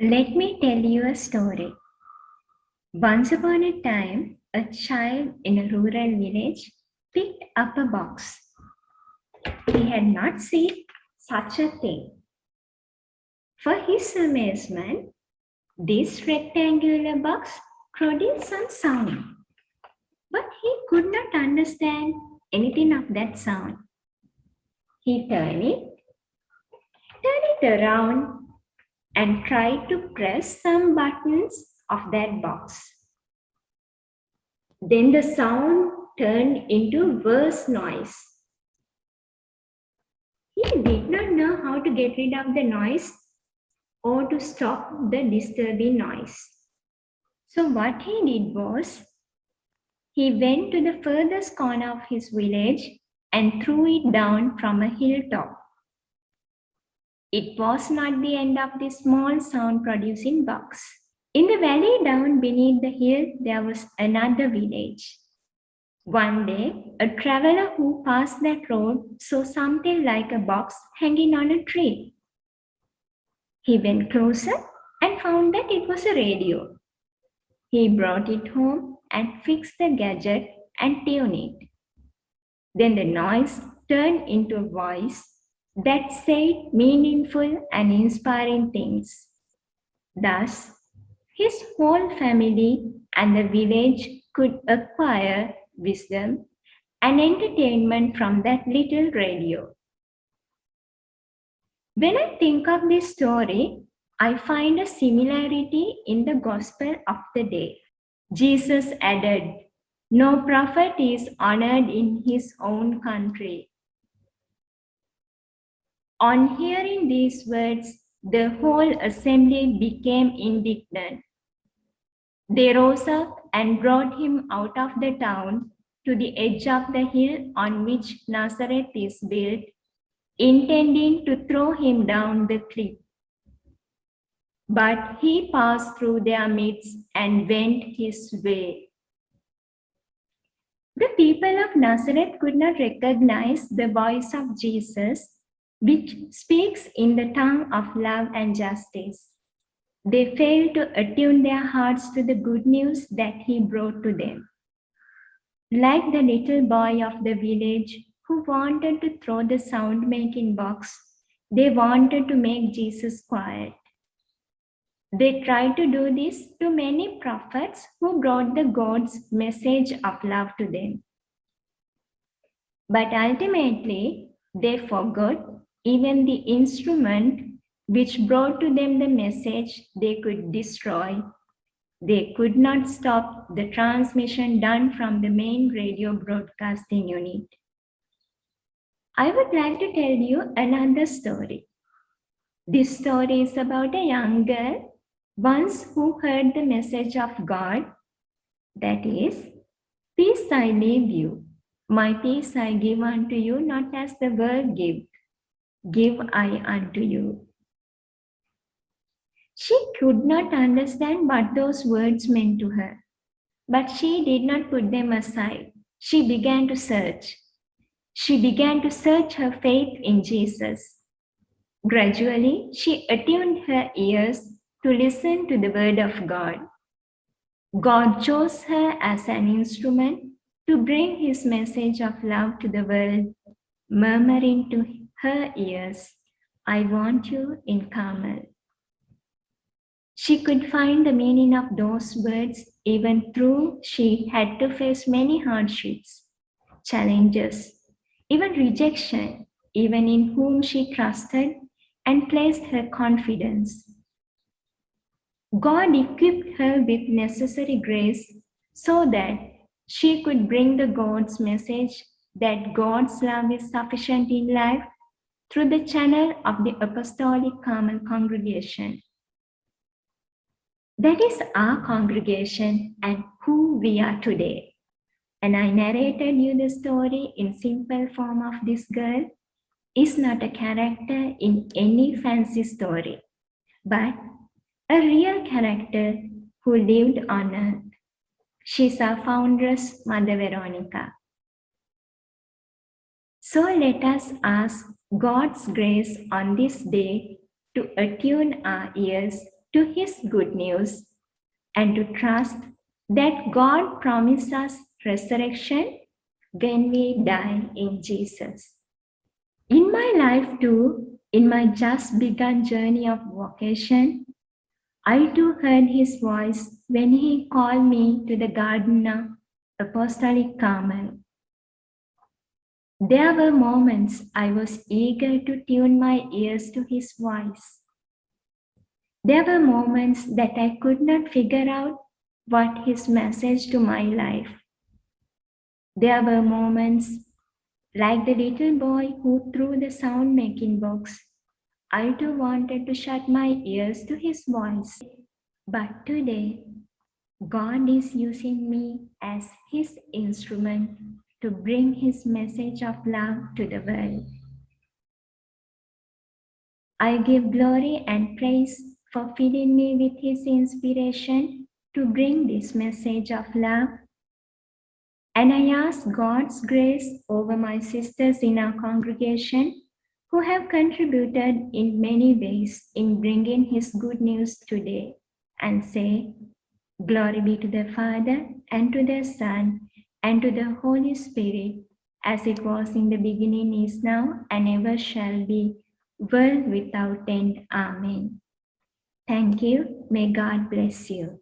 Let me tell you a story. Once upon a time, a child in a rural village picked up a box. He had not seen such a thing. For his amazement, this rectangular box produced some sound, but he could not understand anything of that sound. He turned it around, and tried to press some buttons of that box. Then the sound turned into worse noise. He did not know how to get rid of the noise or to stop the disturbing noise. So what he did was, he went to the furthest corner of his village and threw it down from a hilltop. It was not the end of the small sound producing box. In the valley down beneath the hill, there was another village. One day, a traveler who passed that road saw something like a box hanging on a tree. He went closer and found that it was a radio. He brought it home and fixed the gadget and tuned it. Then the noise turned into a voice that said meaningful and inspiring things. Thus, his whole family and the village could acquire wisdom and entertainment from that little radio. When I think of this story, I find a similarity in the Gospel of the day. Jesus added, "No prophet is honored in his own country." On hearing these words, the whole assembly became indignant. They rose up and brought him out of the town to the edge of the hill on which Nazareth is built, intending to throw him down the cliff. But he passed through their midst and went his way. The people of Nazareth could not recognize the voice of Jesus, which speaks in the tongue of love and justice. They failed to attune their hearts to the good news that he brought to them. Like the little boy of the village who wanted to throw the sound making box, they wanted to make Jesus quiet. They tried to do this to many prophets who brought the God's message of love to them. But ultimately, they forgot even the instrument which brought to them the message they could destroy. They could not stop the transmission done from the main radio broadcasting unit. I would like to tell you another story. This story is about a young girl once who heard the message of God, that is, "Peace I leave you, my peace I give unto you, not as the world give I unto you." She could not understand what those words meant to her, but she did not put them aside. She began to search. She began to search her faith in Jesus. Gradually, she attuned her ears to listen to the word of God. God chose her as an instrument to bring his message of love to the world, murmuring to her ears, "I want you in Carmel." She could find the meaning of those words even though she had to face many hardships, challenges, even rejection, even in whom she trusted and placed her confidence. God equipped her with necessary grace so that she could bring the God's message that God's love is sufficient in life through the channel of the Apostolic Carmel congregation. That is our congregation and who we are today. And I narrated you the story in simple form of this girl is not a character in any fancy story, but a real character who lived on earth. She's our foundress, Mother Veronica. So let us ask God's grace on this day to attune our ears to his good news and to trust that God promises us resurrection when we die in Jesus. In my life too, in my just begun journey of vocation, I too heard his voice when he called me to the garden of Apostolic Carmel. There were moments I was eager to tune my ears to his voice. There were moments that I could not figure out what his message to my life. There were moments like the little boy who threw the sound making box. I too wanted to shut my ears to his voice. But today, God is using me as his instrument to bring his message of love to the world. I give glory and praise for filling me with his inspiration to bring this message of love. And I ask God's grace over my sisters in our congregation who have contributed in many ways in bringing his good news today, and say, Glory be to the Father, and to the Son, and to the Holy Spirit, as it was in the beginning, is now, and ever shall be, world without end. Amen. Thank you. May God bless you.